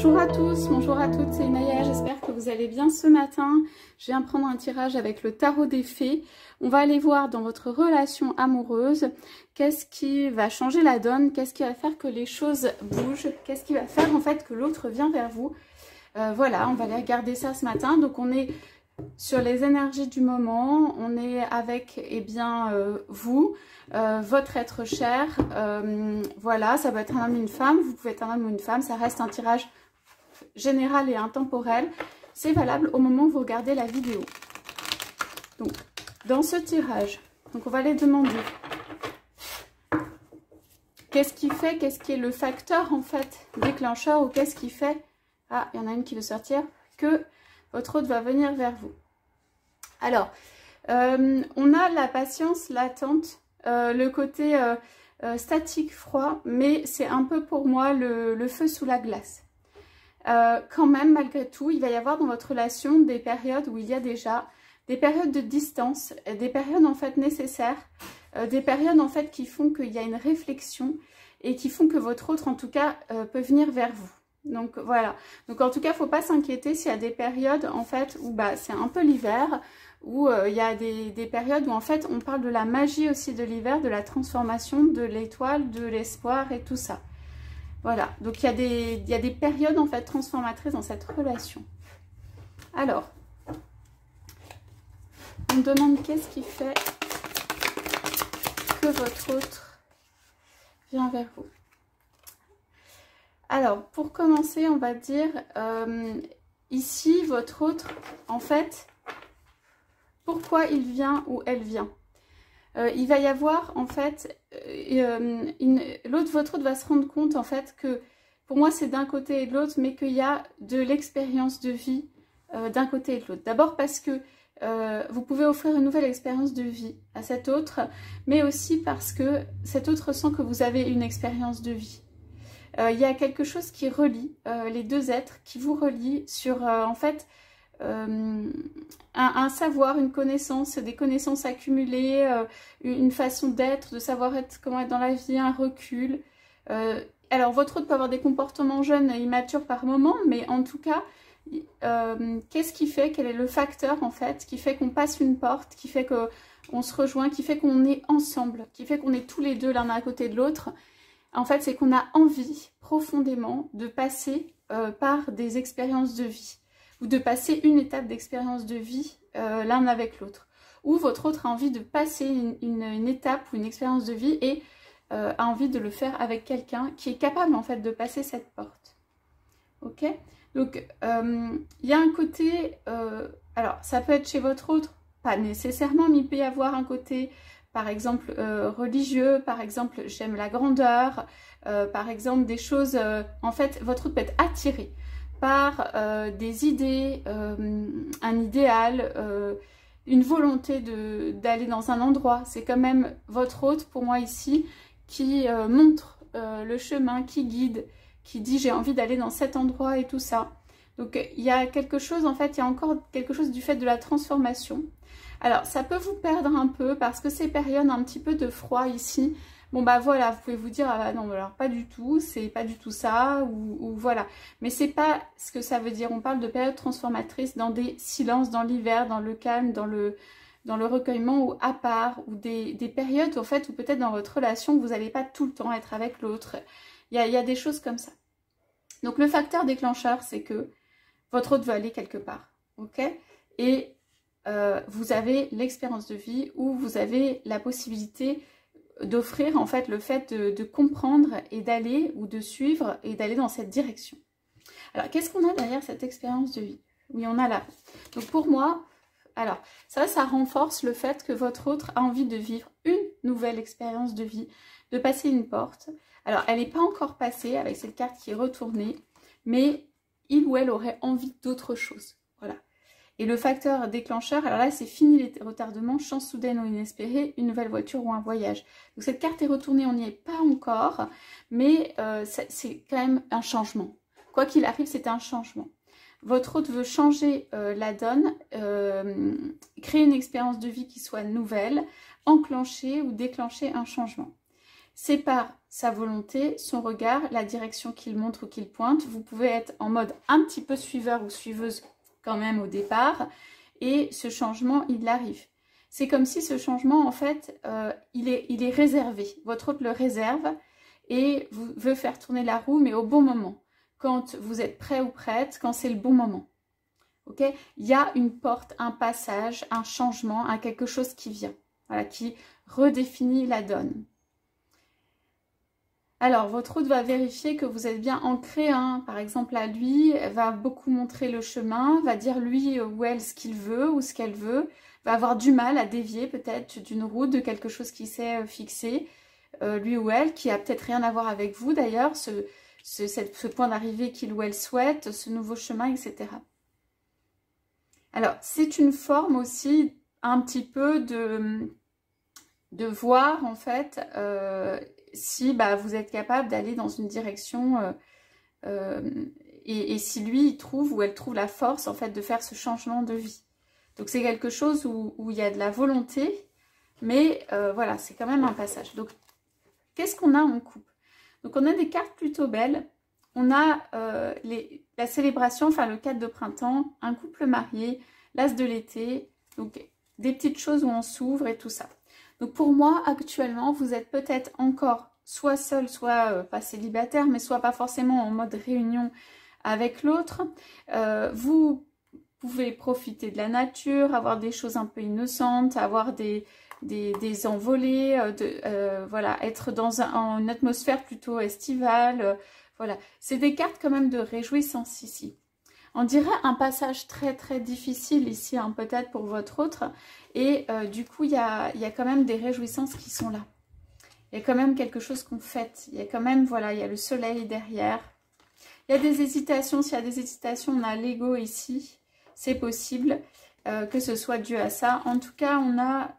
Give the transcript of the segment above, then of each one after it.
Bonjour à tous, bonjour à toutes, c'est Naya, j'espère que vous allez bien ce matin. Je viens prendre un tirage avec le tarot des fées. On va aller voir dans votre relation amoureuse, qu'est-ce qui va changer la donne, qu'est-ce qui va faire que les choses bougent, qu'est-ce qui va faire en fait que l'autre vient vers vous. Voilà, on va aller regarder ça ce matin. Donc on est sur les énergies du moment, on est avec vous, votre être cher, voilà, ça peut être un homme ou une femme, vous pouvez être un homme ou une femme, ça reste un tirage général et intemporel, c'est valable au moment où vous regardez la vidéo. Donc, dans ce tirage, donc on va les demander, qu'est-ce qui est le facteur en fait déclencheur, ou qu'est-ce qui fait, ah, il y en a une qui veut sortir, que votre hôte va venir vers vous. Alors, on a la patience, l'attente, le côté statique, froid, mais c'est un peu pour moi le feu sous la glace. Quand même, malgré tout, il va y avoir dans votre relation des périodes où il y a déjà des périodes de distance, des périodes en fait nécessaires, des périodes en fait qui font qu'il y a une réflexion et qui font que votre autre en tout cas peut venir vers vous. Donc voilà, donc en tout cas, il ne faut pas s'inquiéter s'il y a des périodes en fait où c'est un peu l'hiver, où il y a des périodes où en fait on parle de la magie aussi de l'hiver, de la transformation, de l'étoile, de l'espoir et tout ça. Voilà, donc il y a des périodes en fait transformatrices dans cette relation. Alors, on me demande qu'est-ce qui fait que votre autre vient vers vous. Alors, pour commencer, on va dire, ici, votre autre, en fait, pourquoi il vient ou elle vient. Il va y avoir, en fait, votre autre va se rendre compte, en fait, que, pour moi, c'est d'un côté et de l'autre, mais qu'il y a de l'expérience de vie d'un côté et de l'autre. D'abord parce que vous pouvez offrir une nouvelle expérience de vie à cet autre, mais aussi parce que cet autre sent que vous avez une expérience de vie. Il y a quelque chose qui relie les deux êtres, qui vous relie sur en fait un savoir, une connaissance, des connaissances accumulées, une façon d'être, de savoir comment être dans la vie, un recul. Alors votre autre peut avoir des comportements jeunes et immatures par moment, mais en tout cas, qu'est-ce qui fait, quel est le facteur en fait, qui fait qu'on passe une porte, qui fait qu'on se rejoint, qui fait qu'on est ensemble, qui fait qu'on est tous les deux l'un à côté de l'autre. En fait, c'est qu'on a envie profondément de passer par des expériences de vie, ou de passer une étape d'expérience de vie l'un avec l'autre. Ou votre autre a envie de passer une étape ou une expérience de vie et a envie de le faire avec quelqu'un qui est capable en fait de passer cette porte. Ok? Donc, il y a un côté, alors ça peut être chez votre autre, pas nécessairement, mais il peut y avoir un côté... Par exemple, religieux, par exemple, j'aime la grandeur, par exemple, des choses... en fait, votre autre peut être attiré par des idées, un idéal, une volonté d'aller dans un endroit. C'est quand même votre hôte, pour moi ici, qui montre le chemin, qui guide, qui dit j'ai envie d'aller dans cet endroit et tout ça. Donc, il y a quelque chose, en fait, il y a encore quelque chose du fait de la transformation. Alors, ça peut vous perdre un peu parce que ces périodes un petit peu de froid ici, bon bah voilà, vous pouvez vous dire, ah bah non, alors pas du tout, c'est pas du tout ça, ou voilà. Mais c'est pas ce que ça veut dire, on parle de périodes transformatrices dans des silences, dans l'hiver, dans le calme, dans le recueillement ou à part, ou des périodes en fait, où peut-être dans votre relation, vous n'allez pas tout le temps être avec l'autre. Il y a des choses comme ça. Donc le facteur déclencheur, c'est que votre autre veut aller quelque part, ok? Et vous avez l'expérience de vie où vous avez la possibilité d'offrir en fait le fait de comprendre et d'aller ou de suivre et d'aller dans cette direction. Alors qu'est-ce qu'on a derrière cette expérience de vie? Oui, on a là. Donc pour moi, alors ça renforce le fait que votre autre a envie de vivre une nouvelle expérience de vie, de passer une porte. Alors elle n'est pas encore passée avec cette carte qui est retournée, mais il ou elle aurait envie d'autre chose. Voilà. Et le facteur déclencheur, alors là, c'est fini les retardements, chance soudaine ou inespérée, une nouvelle voiture ou un voyage. Donc cette carte est retournée, on n'y est pas encore, mais c'est quand même un changement. Quoi qu'il arrive, c'est un changement. Votre hôte veut changer la donne, créer une expérience de vie qui soit nouvelle, enclencher ou déclencher un changement. c'est par sa volonté, son regard, la direction qu'il montre ou qu'il pointe. Vous pouvez être en mode un petit peu suiveur ou suiveuse quand même au départ, et ce changement, il arrive. C'est comme si ce changement, en fait, il est réservé. Votre hôte le réserve et veut faire tourner la roue, mais au bon moment. Quand vous êtes prêt ou prête, quand c'est le bon moment. Ok? Il y a une porte, un passage, un changement, quelque chose qui vient. Voilà, qui redéfinit la donne. Alors, votre hôte va vérifier que vous êtes bien ancré, hein. Par exemple, à lui, elle va beaucoup montrer le chemin, va dire lui ou elle ce qu'il veut ou ce qu'elle veut, va avoir du mal à dévier peut-être d'une route, de quelque chose qui s'est fixé, lui ou elle, qui a peut-être rien à voir avec vous d'ailleurs, ce point d'arrivée qu'il ou elle souhaite, ce nouveau chemin, etc. Alors, c'est une forme aussi un petit peu de voir en fait si vous êtes capable d'aller dans une direction et si lui il trouve ou elle trouve la force en fait de faire ce changement de vie. Donc c'est quelque chose où il y a de la volonté, mais voilà, c'est quand même un passage. Donc qu'est-ce qu'on a en couple? Donc on a des cartes plutôt belles. On a la célébration, enfin le 4 de printemps, un couple marié, l'as de l'été, donc des petites choses où on s'ouvre et tout ça. Donc pour moi, actuellement, vous êtes peut-être encore soit seul, soit pas célibataire, mais soit pas forcément en mode réunion avec l'autre. Vous pouvez profiter de la nature, avoir des choses un peu innocentes, avoir des envolées, voilà, être dans une atmosphère plutôt estivale. Voilà, c'est des cartes quand même de réjouissance ici. On dirait un passage très très difficile ici, hein, peut-être pour votre autre. Et du coup, il y a quand même des réjouissances qui sont là. Il y a quand même quelque chose qu'on fête. Il y a quand même, voilà, il y a le soleil derrière. Il y a des hésitations. S'il y a des hésitations, on a l'ego ici. C'est possible que ce soit dû à ça. En tout cas, on a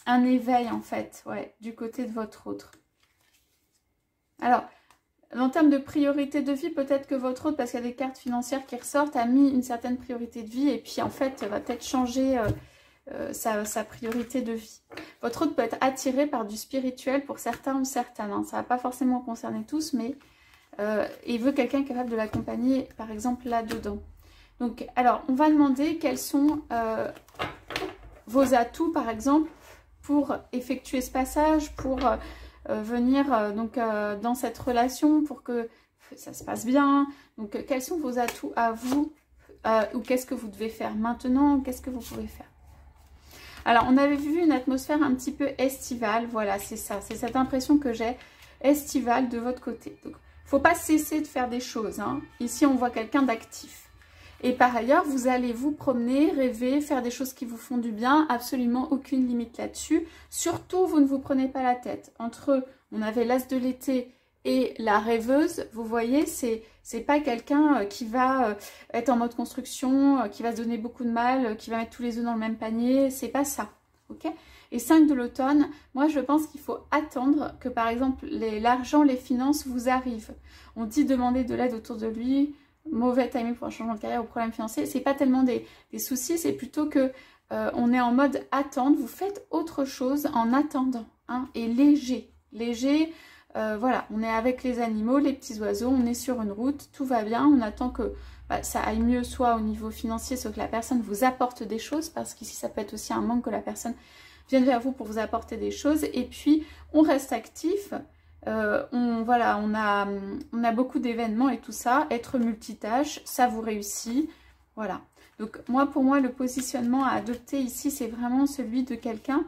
un éveil, en fait, ouais, du côté de votre autre. Alors, en termes de priorité de vie, peut-être que votre autre, parce qu'il y a des cartes financières qui ressortent, a mis une certaine priorité de vie et puis en fait, va peut-être changer sa priorité de vie. Votre autre peut être attiré par du spirituel pour certains ou certaines. Hein. Ça ne va pas forcément concerner tous, mais il veut quelqu'un capable de l'accompagner, par exemple, là-dedans. Donc, alors, on va demander quels sont vos atouts, par exemple, pour effectuer ce passage, pour venir donc dans cette relation, pour que ça se passe bien. Donc, quels sont vos atouts à vous ou qu'est-ce que vous devez faire maintenant? Qu'est-ce que vous pouvez faire? Alors, on avait vu une atmosphère un petit peu estivale. Voilà, c'est ça. C'est cette impression que j'ai estivale de votre côté. Donc, il ne faut pas cesser de faire des choses. Hein. Ici, on voit quelqu'un d'actif. Et par ailleurs, vous allez vous promener, rêver, faire des choses qui vous font du bien. Absolument aucune limite là-dessus. Surtout, vous ne vous prenez pas la tête. Entre, on avait l'as de l'été et la rêveuse, vous voyez, c'est pas quelqu'un qui va être en mode construction, qui va se donner beaucoup de mal, qui va mettre tous les œufs dans le même panier. C'est pas ça, ok? Et 5 de l'automne, moi je pense qu'il faut attendre que par exemple l'argent, les finances vous arrivent. On dit demander de l'aide autour de lui, mauvais timing pour un changement de carrière ou problème financier. C'est pas tellement des soucis, c'est plutôt que on est en mode attendre. Vous faites autre chose en attendant, hein, et léger, léger. Voilà, on est avec les animaux, les petits oiseaux, on est sur une route, tout va bien, on attend que ça aille mieux, soit au niveau financier, soit que la personne vous apporte des choses, parce qu'ici ça peut être aussi un manque que la personne vienne vers vous pour vous apporter des choses, et puis on reste actif, voilà, on a beaucoup d'événements et tout ça, être multitâche, ça vous réussit, voilà. Donc moi, pour moi, le positionnement à adopter ici, c'est vraiment celui de quelqu'un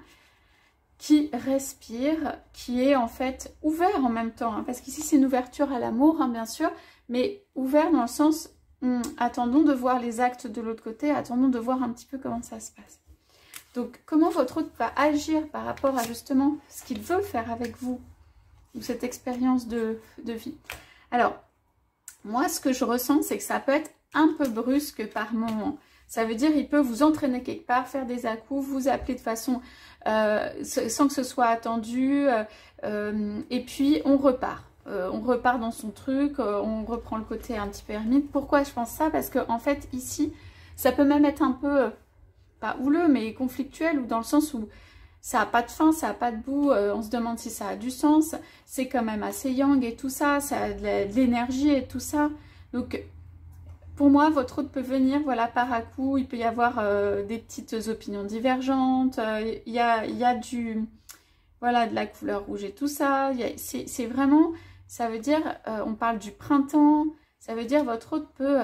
qui respire, qui est en fait ouvert en même temps, hein, parce qu'ici c'est une ouverture à l'amour, hein, bien sûr, mais ouvert dans le sens, attendons de voir les actes de l'autre côté, attendons de voir un petit peu comment ça se passe. Donc comment votre autre va agir par rapport à justement ce qu'il veut faire avec vous, ou cette expérience de vie. Alors, moi ce que je ressens, c'est que ça peut être un peu brusque par moment. Ça veut dire il peut vous entraîner quelque part, faire des à-coups, vous appeler de façon sans que ce soit attendu, et puis on repart. On repart dans son truc, on reprend le côté un petit peu ermite. Pourquoi je pense ça? Parce que en fait ici, ça peut même être un peu, pas houleux, mais conflictuel, ou dans le sens où ça n'a pas de fin, ça n'a pas de bout, on se demande si ça a du sens, c'est quand même assez yang et tout ça, ça a de l'énergie et tout ça. Donc pour moi, votre hôte peut venir, voilà, par à coup, il peut y avoir des petites opinions divergentes, il y a du, voilà, de la couleur rouge et tout ça, c'est vraiment, ça veut dire, on parle du printemps, ça veut dire votre hôte peut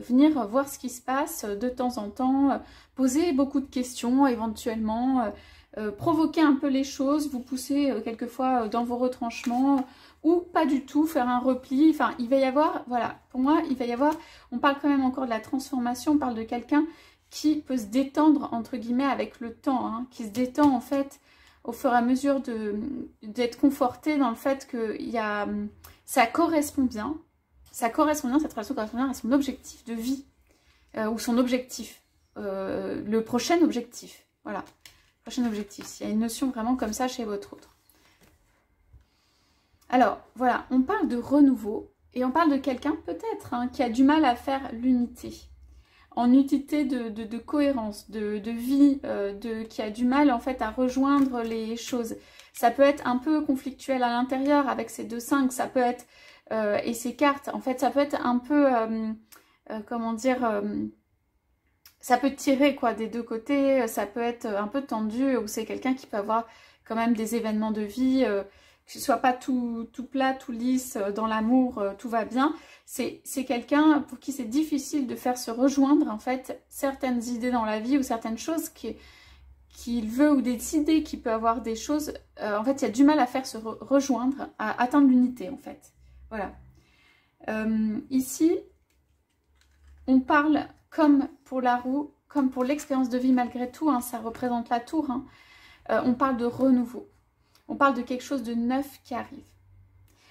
venir voir ce qui se passe de temps en temps, poser beaucoup de questions éventuellement, provoquer un peu les choses, vous pousser quelquefois dans vos retranchements ou pas du tout, faire un repli. Enfin, il va y avoir, voilà, pour moi, il va y avoir, on parle quand même encore de la transformation, on parle de quelqu'un qui peut se détendre, entre guillemets, avec le temps, hein, qui se détend en fait au fur et à mesure d'être conforté dans le fait que ça correspond bien, cette relation correspond bien à son objectif de vie, ou son objectif, le prochain objectif, voilà. Prochain objectif, il y a une notion vraiment comme ça chez votre autre. Alors, voilà, on parle de renouveau et on parle de quelqu'un peut-être hein, qui a du mal à faire l'unité. En unité de cohérence, de vie, qui a du mal en fait à rejoindre les choses. Ça peut être un peu conflictuel à l'intérieur avec ces 2-5, ça peut être, et ces cartes, en fait ça peut être un peu, comment dire... ça peut tirer quoi des deux côtés, ça peut être un peu tendu, ou c'est quelqu'un qui peut avoir quand même des événements de vie, que ce soit pas tout plat, tout lisse, dans l'amour, tout va bien. C'est quelqu'un pour qui c'est difficile de faire se rejoindre en fait certaines idées dans la vie ou certaines choses qu'il veut ou des idées qu'il peut avoir des choses. En fait, il y a du mal à faire se rejoindre, à atteindre l'unité en fait. Voilà. Ici, on parle... comme pour la roue, comme pour l'expérience de vie malgré tout, hein, ça représente la tour, hein, on parle de renouveau. On parle de quelque chose de neuf qui arrive.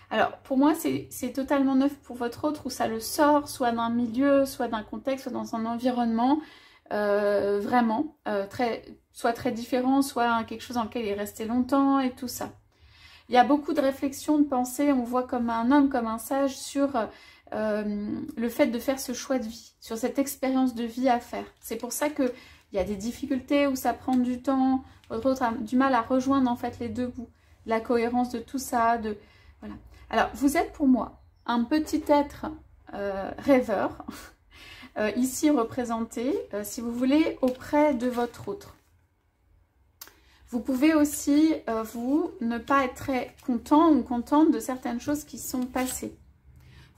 Alors, pour moi, c'est totalement neuf pour votre autre, où ça le sort, soit d'un milieu, soit d'un contexte, soit dans un environnement, vraiment, soit très différent, soit quelque chose dans lequel il est resté longtemps et tout ça. Il y a beaucoup de réflexions, de pensées, on voit comme un homme, comme un sage sur... le fait de faire ce choix de vie, sur cette expérience de vie à faire. C'est pour ça qu'il y a des difficultés où ça prend du temps, votre autre a du mal à rejoindre en fait les deux bouts, la cohérence de tout ça, voilà. Alors vous êtes pour moi un petit être rêveur, ici représenté, si vous voulez, auprès de votre autre. Vous pouvez aussi, vous, ne pas être très content ou contente de certaines choses qui sont passées.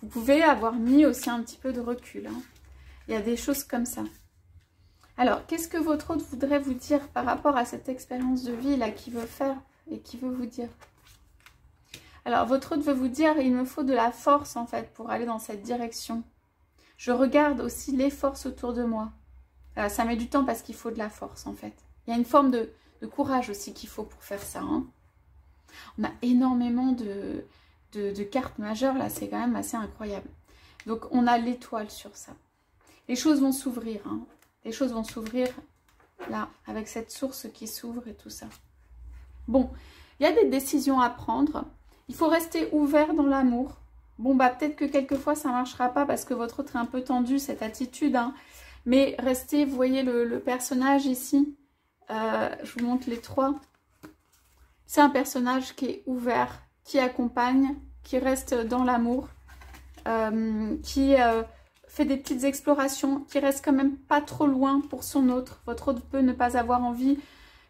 Vous pouvez avoir mis aussi un petit peu de recul. Hein. Il y a des choses comme ça. Alors, qu'est-ce que votre autre voudrait vous dire par rapport à cette expérience de vie là qu'il veut faire et qui veut vous dire? Alors, votre autre veut vous dire, il me faut de la force en fait pour aller dans cette direction. Je regarde aussi les forces autour de moi. Ça met du temps parce qu'il faut de la force en fait. Il y a une forme de courage aussi qu'il faut pour faire ça. Hein. On a énormément de cartes majeures, là, c'est quand même assez incroyable. Donc, on a l'étoile sur ça. Les choses vont s'ouvrir, hein. Les choses vont s'ouvrir, là, avec cette source qui s'ouvre et tout ça. Bon, il y a des décisions à prendre. Il faut rester ouvert dans l'amour. Bon, bah, peut-être que quelquefois, ça ne marchera pas parce que votre autre est un peu tendu, cette attitude, hein. Mais restez, vous voyez le personnage ici. Je vous montre les trois. C'est un personnage qui est ouvert, qui accompagne, qui reste dans l'amour, qui fait des petites explorations, qui reste quand même pas trop loin pour son autre. Votre autre peut ne pas avoir envie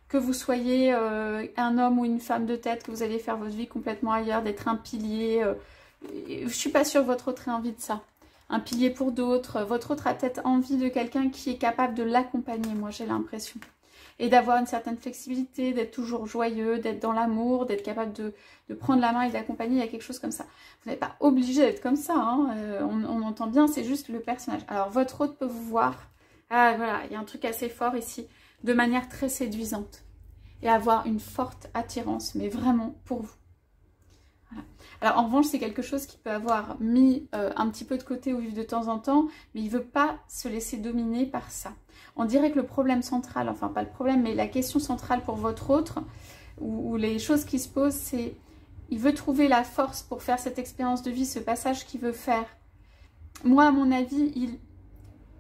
que vous soyez un homme ou une femme de tête, que vous allez faire votre vie complètement ailleurs, d'être un pilier. Je suis pas sûre que votre autre ait envie de ça. Un pilier pour d'autres. Votre autre a peut-être envie de quelqu'un qui est capable de l'accompagner, moi j'ai l'impression. Et d'avoir une certaine flexibilité, d'être toujours joyeux, d'être dans l'amour, d'être capable de prendre la main et d'accompagner, il y a quelque chose comme ça. Vous n'êtes pas obligé d'être comme ça, hein. On entend bien, c'est juste le personnage. Alors votre autre peut vous voir, ah voilà, il y a un truc assez fort ici, de manière très séduisante. Et avoir une forte attirance, mais vraiment pour vous. Voilà. Alors en revanche, c'est quelque chose qui peut avoir mis un petit peu de côté ou vivre de temps en temps, mais il ne veut pas se laisser dominer par ça. On dirait que le problème central, enfin pas le problème, mais la question centrale pour votre autre, ou les choses qui se posent, c'est il veut trouver la force pour faire cette expérience de vie, ce passage qu'il veut faire. Moi, à mon avis,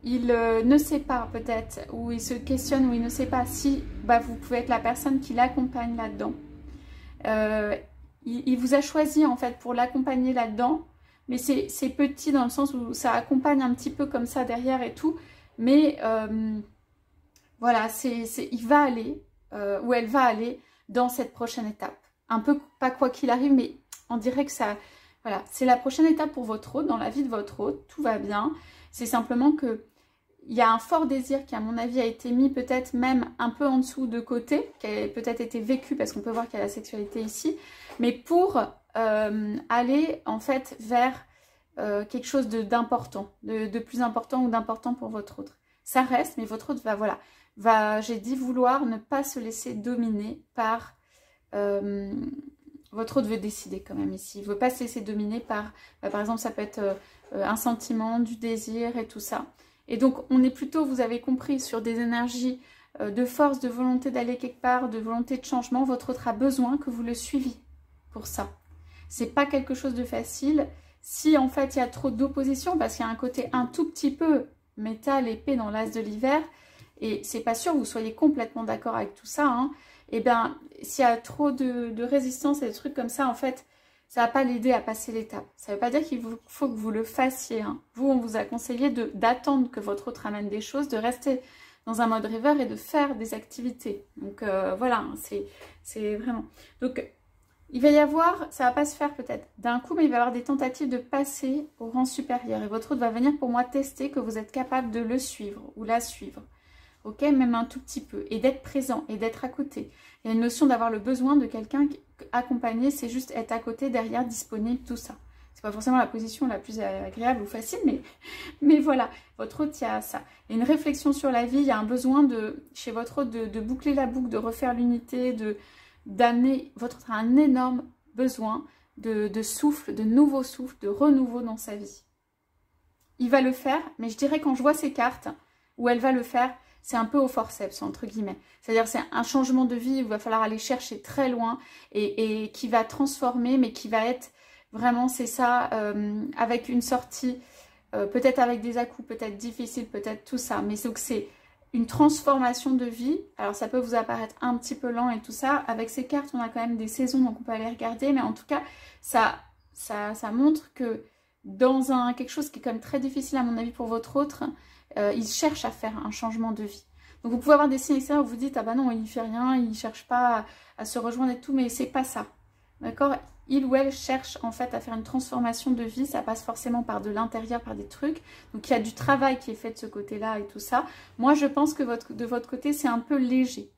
il ne sait pas peut-être, ou il se questionne, ou il ne sait pas si vous pouvez être la personne qui l'accompagne là-dedans. Il vous a choisi en fait pour l'accompagner là-dedans, mais c'est petit dans le sens où ça accompagne un petit peu comme ça derrière et tout, mais voilà, il va aller, ou elle va aller dans cette prochaine étape. Un peu, pas quoi qu'il arrive, mais on dirait que ça, voilà, c'est la prochaine étape pour votre hôte, dans la vie de votre hôte, tout va bien. C'est simplement que il y a un fort désir qui, à mon avis, a été mis peut-être même un peu en dessous de côté, qui a peut-être été vécu, parce qu'on peut voir qu'il y a la sexualité ici, mais pour aller, en fait, vers quelque chose d'important, de plus important ou d'important pour votre autre. Ça reste, mais votre autre va, j'ai dit, vouloir ne pas se laisser dominer par... votre autre veut décider quand même ici. Il ne veut pas se laisser dominer par... par exemple, ça peut être un sentiment, du désir et tout ça. Et donc, on est plutôt, vous avez compris, sur des énergies de force, de volonté d'aller quelque part, de volonté de changement. Votre autre a besoin que vous le suiviez pour ça. C'est pas quelque chose de facile. Si, en fait, il y a trop d'opposition, parce qu'il y a un côté un tout petit peu métal, épais dans l'as de l'hiver, et c'est pas sûr que vous soyez complètement d'accord avec tout ça, hein, et bien, s'il y a trop de résistance et des trucs comme ça, en fait, ça ne va pas l'aider à passer l'étape. Ça ne veut pas dire qu'il faut que vous le fassiez. Hein. Vous, on vous a conseillé d'attendre que votre autre amène des choses, de rester dans un mode rêveur et de faire des activités. Donc voilà, hein, c'est vraiment... Donc il va y avoir, ça ne va pas se faire peut-être d'un coup, mais il va y avoir des tentatives de passer au rang supérieur. Et votre autre va venir pour moi tester que vous êtes capable de le suivre ou la suivre. Ok, même un tout petit peu. Et d'être présent et d'être à côté. Il y a une notion d'avoir le besoin de quelqu'un accompagné, c'est juste être à côté, derrière, disponible, tout ça. C'est pas forcément la position la plus agréable ou facile, mais voilà, votre hôte, il y a ça. Il y a une réflexion sur la vie, il y a un besoin chez votre hôte de boucler la boucle, de refaire l'unité, d'amener, votre hôte a un énorme besoin de souffle, de nouveau souffle, de renouveau dans sa vie. Il va le faire, mais je dirais quand je vois ces cartes, où elle va le faire, c'est un peu au forceps, entre guillemets. C'est-à-dire c'est un changement de vie où il va falloir aller chercher très loin et qui va transformer, mais qui va être vraiment, c'est ça, avec une sortie, peut-être avec des à-coups, peut-être difficiles, peut-être tout ça. Mais c'est une transformation de vie. Alors ça peut vous apparaître un petit peu lent et tout ça. Avec ces cartes, on a quand même des saisons, donc on peut aller regarder. Mais en tout cas, ça montre que dans quelque chose qui est quand même très difficile à mon avis pour votre autre, il cherche à faire un changement de vie. Donc vous pouvez avoir des signes extérieurs où vous dites, ah bah non, il ne fait rien, il ne cherche pas à se rejoindre et tout, mais c'est pas ça. D'accord? Il ou elle cherche en fait à faire une transformation de vie, ça passe forcément par de l'intérieur, par des trucs. Donc il y a du travail qui est fait de ce côté-là et tout ça. Moi je pense que de votre côté c'est un peu léger.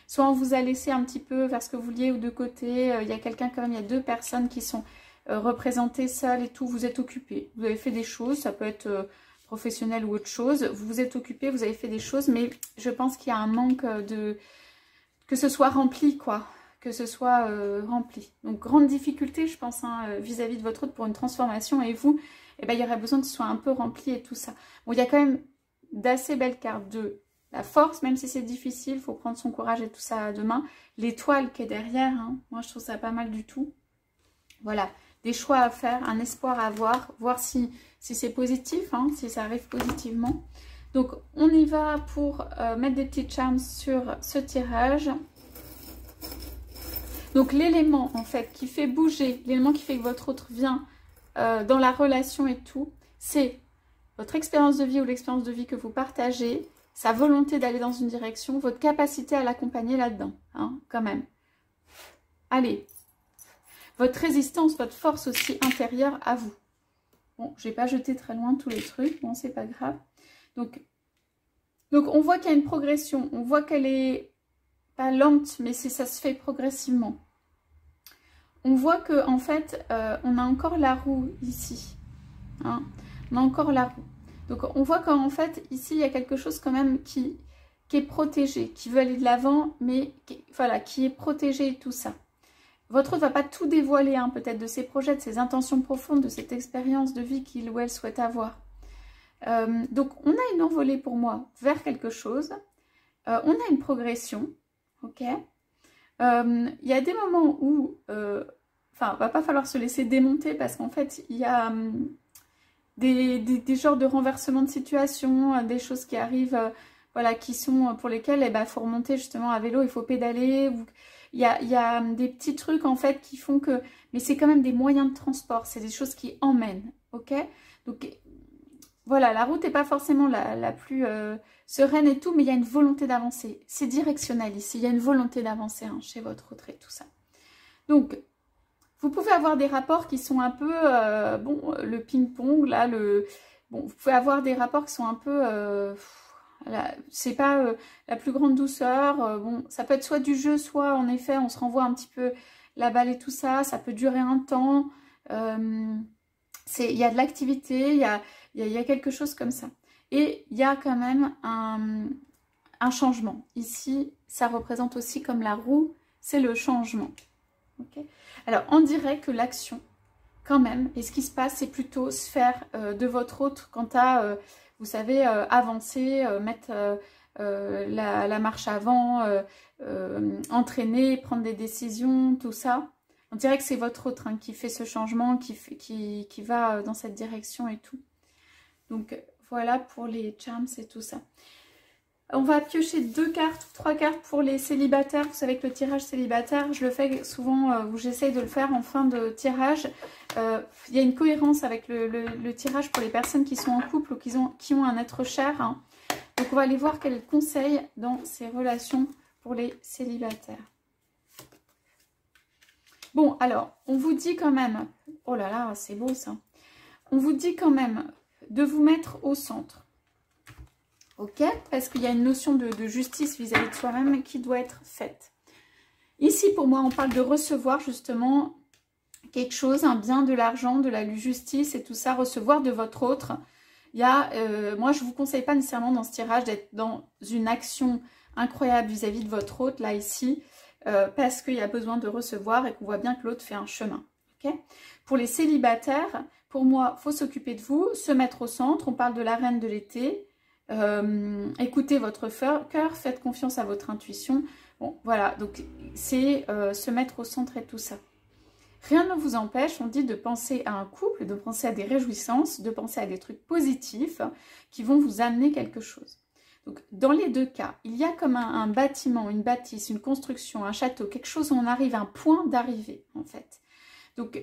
Soit on vous a laissé un petit peu vers ce que vous vouliez ou de côté, il y a quelqu'un quand même, il y a deux personnes qui sont représentées seules et tout, vous êtes occupés. Vous avez fait des choses, ça peut être... professionnel ou autre chose, vous vous êtes occupé, vous avez fait des choses, mais je pense qu'il y a un manque que ce soit rempli, quoi, que ce soit rempli. Donc, grande difficulté, je pense, vis-à-vis de votre autre pour une transformation, et vous, eh ben, il y aurait besoin que ce soit un peu rempli et tout ça. Bon, il y a quand même d'assez belles cartes de la force, même si c'est difficile, il faut prendre son courage et tout ça à deux mains. L'étoile qui est derrière, hein, moi, je trouve ça pas mal du tout. Voilà. Des choix à faire, un espoir à avoir, voir si c'est positif, hein, si ça arrive positivement. Donc, on y va pour mettre des petits charms sur ce tirage. Donc, l'élément, en fait, qui fait bouger, l'élément qui fait que votre autre vient dans la relation et tout, c'est votre expérience de vie ou l'expérience de vie que vous partagez, sa volonté d'aller dans une direction, votre capacité à l'accompagner là-dedans, hein, quand même. Allez. Votre résistance, votre force aussi intérieure à vous. Bon, je n'ai pas jeté très loin tous les trucs. Bon, c'est pas grave. Donc on voit qu'il y a une progression. On voit qu'elle est pas lente, mais ça se fait progressivement. On voit que en fait, on a encore la roue ici. Hein, on a encore la roue. Donc on voit qu'en fait, ici, il y a quelque chose quand même qui est protégé, qui veut aller de l'avant, mais qui est protégé et tout ça. Votre autre ne va pas tout dévoiler, hein, peut-être de ses projets, de ses intentions profondes, de cette expérience de vie qu'il ou elle souhaite avoir. Donc, on a une envolée pour moi vers quelque chose. On a une progression, ok. Il y a des moments où, va pas falloir se laisser démonter parce qu'en fait, il y a des genres de renversement de situation, des choses qui arrivent, voilà, qui sont pour lesquelles il faut remonter justement à vélo, il faut pédaler. Il y a des petits trucs en fait qui font que... Mais c'est quand même des moyens de transport, c'est des choses qui emmènent, ok? Donc voilà, la route n'est pas forcément la plus sereine et tout, mais il y a une volonté d'avancer. C'est directionnel ici, il y a une volonté d'avancer hein, chez votre autre et tout ça. Donc, vous pouvez avoir des rapports qui sont un peu... bon, le ping-pong, là, bon, vous pouvez avoir des rapports qui sont un peu... c'est pas la plus grande douceur. Bon, ça peut être soit du jeu, soit en effet, on se renvoie un petit peu la balle et tout ça. Ça peut durer un temps. Il y a de l'activité, il y a quelque chose comme ça. Et il y a quand même un changement. Ici, ça représente aussi comme la roue, c'est le changement. Okay. Alors, on dirait que l'action, quand même, et ce qui se passe, c'est plutôt se faire de votre autre quant à, vous savez, avancer, mettre la marche avant, entraîner, prendre des décisions, tout ça. On dirait que c'est votre autre hein, qui fait ce changement, qui va dans cette direction et tout. Donc, voilà pour les charms et tout ça. On va piocher 2 cartes ou 3 cartes pour les célibataires. Vous savez que le tirage célibataire, je le fais souvent, ou j'essaye de le faire en fin de tirage. Il y a une cohérence avec le tirage pour les personnes qui sont en couple ou qui ont un être cher. Hein. Donc on va aller voir quels conseils dans ces relations pour les célibataires. Bon, alors, on vous dit quand même, oh là là, c'est beau ça. On vous dit quand même de vous mettre au centre. Ok, parce qu'il y a une notion de justice vis-à-vis de soi-même qui doit être faite. Ici, pour moi, on parle de recevoir justement quelque chose, un bien, de l'argent, de la justice et tout ça, recevoir de votre autre. Il y a, moi, je ne vous conseille pas nécessairement dans ce tirage d'être dans une action incroyable vis-à-vis de votre autre, là, ici, parce qu'il y a besoin de recevoir et qu'on voit bien que l'autre fait un chemin. Okay, pour les célibataires, pour moi, il faut s'occuper de vous, se mettre au centre. On parle de la reine de l'été. Écoutez votre cœur, faites confiance à votre intuition. Bon, voilà, donc c'est se mettre au centre et tout ça. Rien ne vous empêche, on dit, de penser à un couple, de penser à des réjouissances, de penser à des trucs positifs qui vont vous amener quelque chose. Donc, dans les deux cas, il y a comme un bâtiment, une bâtisse, une construction, un château, quelque chose où on arrive à un point d'arrivée, en fait. Donc,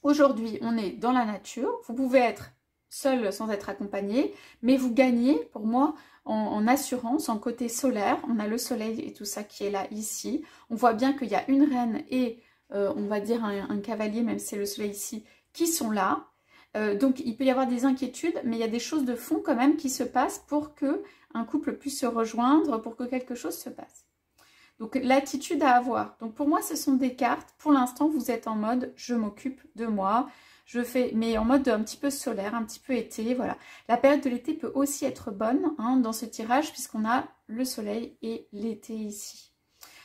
aujourd'hui, on est dans la nature. Vous pouvez être seul sans être accompagné, mais vous gagnez, pour moi, en assurance, en côté solaire. On a le soleil et tout ça qui est là, ici. On voit bien qu'il y a une reine et, on va dire, un cavalier, même si c'est le soleil ici, qui sont là. Donc, il peut y avoir des inquiétudes, mais il y a des choses de fond quand même qui se passent pour que un couple puisse se rejoindre, pour que quelque chose se passe. Donc, l'attitude à avoir. Donc, pour moi, ce sont des cartes. Pour l'instant, vous êtes en mode « je m'occupe de moi ». Je fais, mais en mode un petit peu solaire, un petit peu été, voilà. La période de l'été peut aussi être bonne hein, dans ce tirage puisqu'on a le soleil et l'été ici.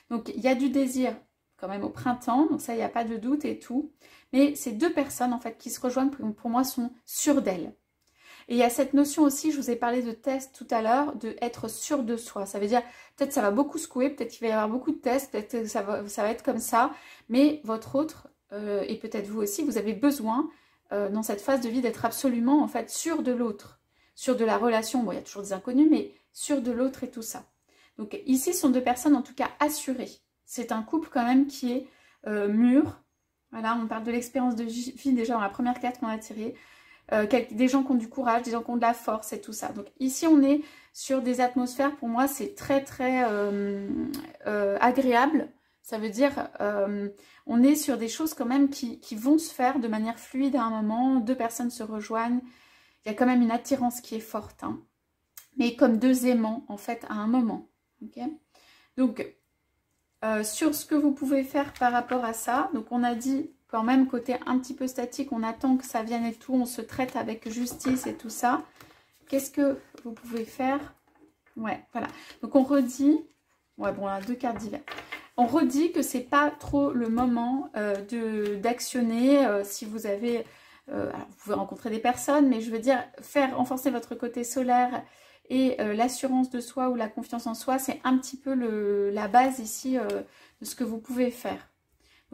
Donc, il y a du désir quand même au printemps, donc ça, il n'y a pas de doute et tout. Mais ces deux personnes, en fait, qui se rejoignent, pour moi, sont sûres d'elles. Et il y a cette notion aussi, je vous ai parlé de test tout à l'heure, de être sûr de soi. Ça veut dire, peut-être ça va beaucoup secouer, peut-être qu'il va y avoir beaucoup de tests, peut-être que ça va être comme ça, mais votre autre... et peut-être vous aussi, vous avez besoin dans cette phase de vie d'être absolument en fait sûr de l'autre, sûr de la relation. Bon, il y a toujours des inconnus, mais sûr de l'autre et tout ça. Donc ici, ce sont deux personnes en tout cas assurées. C'est un couple quand même qui est mûr. Voilà, on parle de l'expérience de vie déjà dans la première carte qu'on a tirée. Des gens qui ont du courage, des gens qui ont de la force et tout ça. Donc ici, on est sur des atmosphères, pour moi, c'est très très agréable. Ça veut dire, on est sur des choses quand même qui vont se faire de manière fluide à un moment. Deux personnes se rejoignent. Il y a quand même une attirance qui est forte. Hein. Mais comme deux aimants, en fait, à un moment. Okay, donc, sur ce que vous pouvez faire par rapport à ça. Donc, on a dit, quand même, côté un petit peu statique, on attend que ça vienne et tout. On se traite avec justice et tout ça. Qu'est-ce que vous pouvez faire? Ouais, voilà. Donc, on redit... Ouais, bon, on a deux cartes diverses. On redit que c'est pas trop le moment d'actionner si vous avez... alors vous pouvez rencontrer des personnes, mais je veux dire, faire renforcer votre côté solaire et l'assurance de soi ou la confiance en soi, c'est un petit peu la base ici de ce que vous pouvez faire.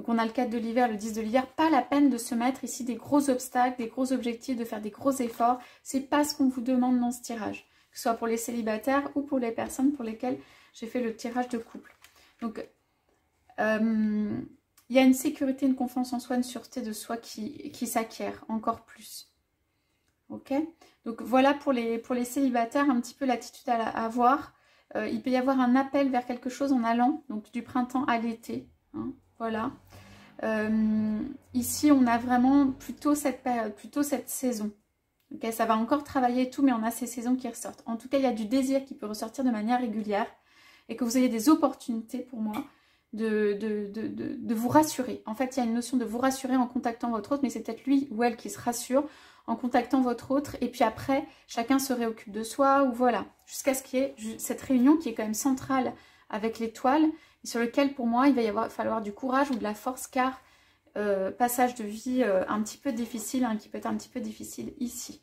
Donc on a le 4 de l'hiver, le 10 de l'hiver. Pas la peine de se mettre ici des gros obstacles, des gros objectifs, de faire des gros efforts. C'est pas ce qu'on vous demande dans ce tirage. Que ce soit pour les célibataires ou pour les personnes pour lesquelles j'ai fait le tirage de couple. Donc, il y a une sécurité, une confiance en soi, une sûreté de soi qui s'acquiert encore plus. Ok? Donc voilà pour les célibataires, un petit peu l'attitude à avoir. Il peut y avoir un appel vers quelque chose en allant, donc du printemps à l'été. Hein, voilà. Ici, on a vraiment plutôt cette période, plutôt cette saison. Okay, ça va encore travailler et tout, mais on a ces saisons qui ressortent. En tout cas, il y a du désir qui peut ressortir de manière régulière et que vous ayez des opportunités pour moi de vous rassurer. En fait, il y a une notion de vous rassurer en contactant votre autre, mais c'est peut-être lui ou elle qui se rassure en contactant votre autre. Et puis après, chacun se réoccupe de soi ou voilà. Jusqu'à ce qu'il y ait cette réunion qui est quand même centrale avec l'étoile et sur lequel, pour moi, il va falloir du courage ou de la force car passage de vie un petit peu difficile, hein, qui peut être un petit peu difficile ici.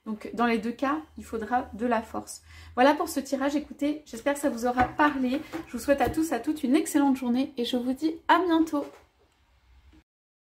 Donc dans les deux cas, il faudra de la force. Voilà pour ce tirage, écoutez, j'espère que ça vous aura parlé. Je vous souhaite à tous, à toutes une excellente journée et je vous dis à bientôt.